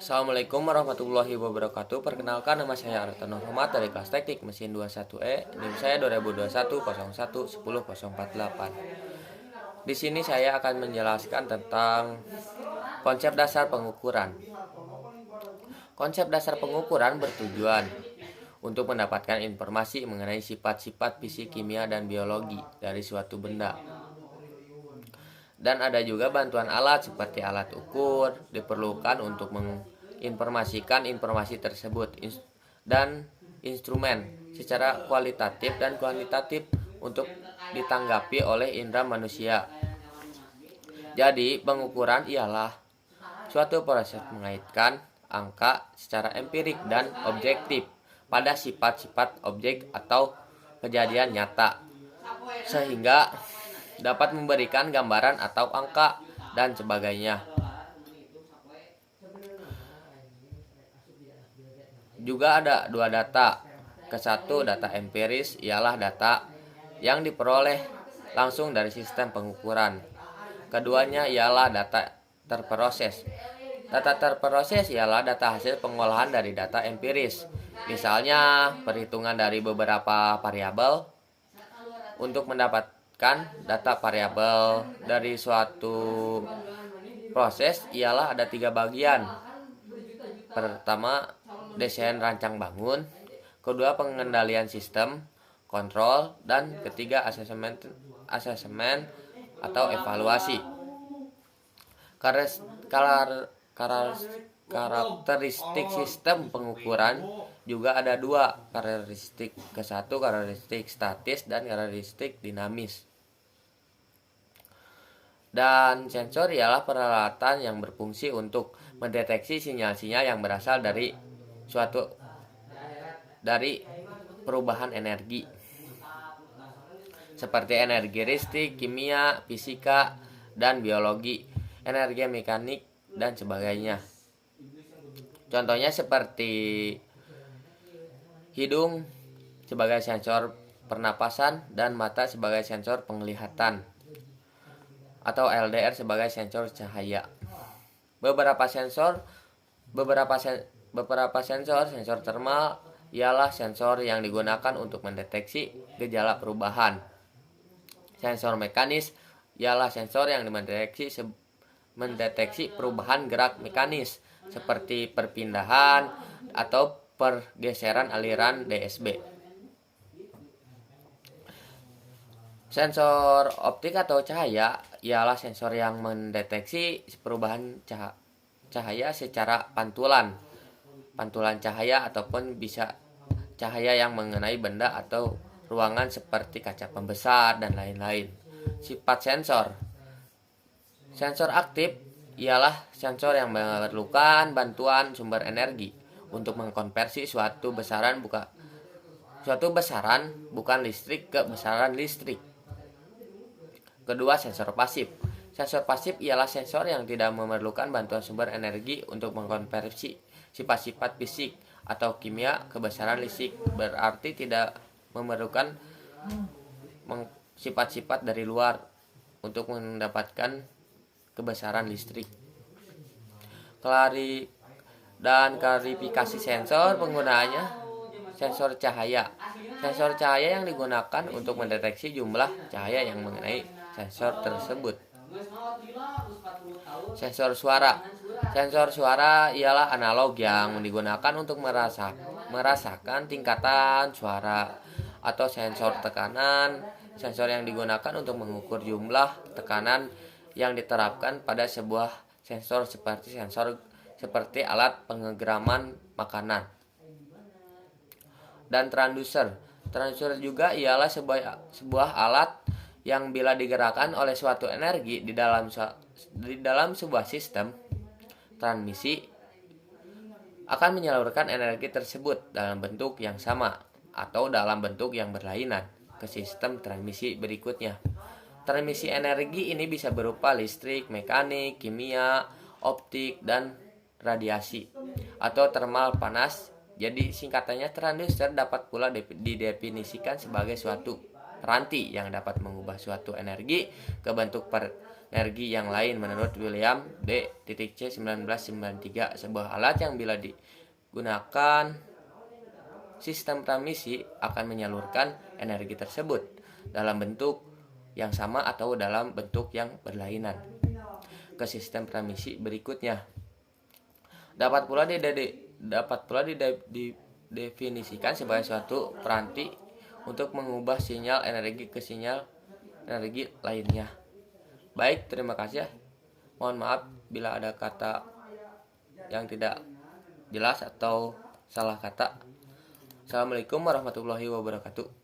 Assalamualaikum warahmatullahi wabarakatuh. Perkenalkan, nama saya Arta Muhammad dari kelas teknik mesin 21E. NIM saya 2021 01 10 048. Di sini saya akan menjelaskan tentang konsep dasar pengukuran. Konsep dasar pengukuran bertujuan untuk mendapatkan informasi mengenai sifat-sifat fisik, kimia, dan biologi dari suatu benda. Dan ada juga bantuan alat seperti alat ukur diperlukan untuk menginformasikan informasi tersebut dan instrumen secara kualitatif dan kuantitatif untuk ditanggapi oleh indera manusia. Jadi, pengukuran ialah suatu proses mengaitkan angka secara empirik dan objektif pada sifat-sifat objek atau kejadian nyata, sehingga dapat memberikan gambaran atau angka dan sebagainya. Juga ada dua data. Kesatu, data empiris ialah data yang diperoleh langsung dari sistem pengukuran. Keduanya ialah data terproses. Data terproses ialah data hasil pengolahan dari data empiris. Misalnya, perhitungan dari beberapa variabel untuk mendapatkan data variabel dari suatu proses ialah ada 3 bagian. Pertama, desain rancang bangun. Kedua, pengendalian sistem, kontrol. Dan ketiga, asesmen atau evaluasi. Karakteristik sistem pengukuran juga ada dua, karakteristik kesatu, karakteristik statis, dan karakteristik dinamis. Dan sensor ialah peralatan yang berfungsi untuk mendeteksi sinyal-sinyal yang berasal dari perubahan energi, seperti energi listrik, kimia, fisika, dan biologi, energi mekanik, dan sebagainya. Contohnya seperti hidung sebagai sensor pernapasan dan mata sebagai sensor penglihatan, atau LDR sebagai sensor cahaya. Beberapa sensor termal ialah sensor yang digunakan untuk mendeteksi gejala perubahan. Sensor mekanis ialah sensor yang mendeteksi perubahan gerak mekanis seperti perpindahan atau pergeseran aliran DSB. Sensor optik atau cahaya ialah sensor yang mendeteksi perubahan cahaya secara pantulan cahaya ataupun bisa cahaya yang mengenai benda atau ruangan seperti kaca pembesar dan lain-lain. Sifat sensor aktif ialah sensor yang memerlukan bantuan sumber energi untuk mengkonversi suatu besaran bukan listrik ke besaran listrik. Kedua, sensor pasif. Sensor pasif ialah sensor yang tidak memerlukan bantuan sumber energi untuk mengkonversi sifat-sifat fisik atau kimia ke besaran listrik, berarti tidak memerlukan sifat-sifat dari luar untuk mendapatkan kebesaran listrik. Klarifikasi sensor penggunaannya. Sensor cahaya. Sensor cahaya yang digunakan untuk mendeteksi jumlah cahaya yang mengenai sensor tersebut. Sensor suara. Sensor suara ialah analog yang digunakan untuk merasakan tingkatan suara. Atau sensor tekanan. Sensor yang digunakan untuk mengukur jumlah tekanan yang diterapkan pada sebuah sensor seperti alat pengeraman makanan. Dan transducer. Transducer juga ialah sebuah alat yang bila digerakkan oleh suatu energi di dalam sebuah sistem transmisi akan menyalurkan energi tersebut dalam bentuk yang sama atau dalam bentuk yang berlainan ke sistem transmisi berikutnya. Transmisi energi ini bisa berupa listrik, mekanik, kimia, optik, dan radiasi atau termal panas. Jadi singkatannya, transducer dapat pula didefinisikan sebagai suatu ranti yang dapat mengubah suatu energi ke bentuk energi yang lain menurut William D. C. 1993. Sebuah alat yang bila digunakan sistem transmisi akan menyalurkan energi tersebut dalam bentuk yang sama atau dalam bentuk yang berlainan ke sistem transmisi berikutnya. Dapat pula didefinisikan sebagai suatu peranti untuk mengubah sinyal energi ke sinyal energi lainnya. Baik, terima kasih. Mohon maaf bila ada kata yang tidak jelas atau salah kata. Assalamualaikum warahmatullahi wabarakatuh.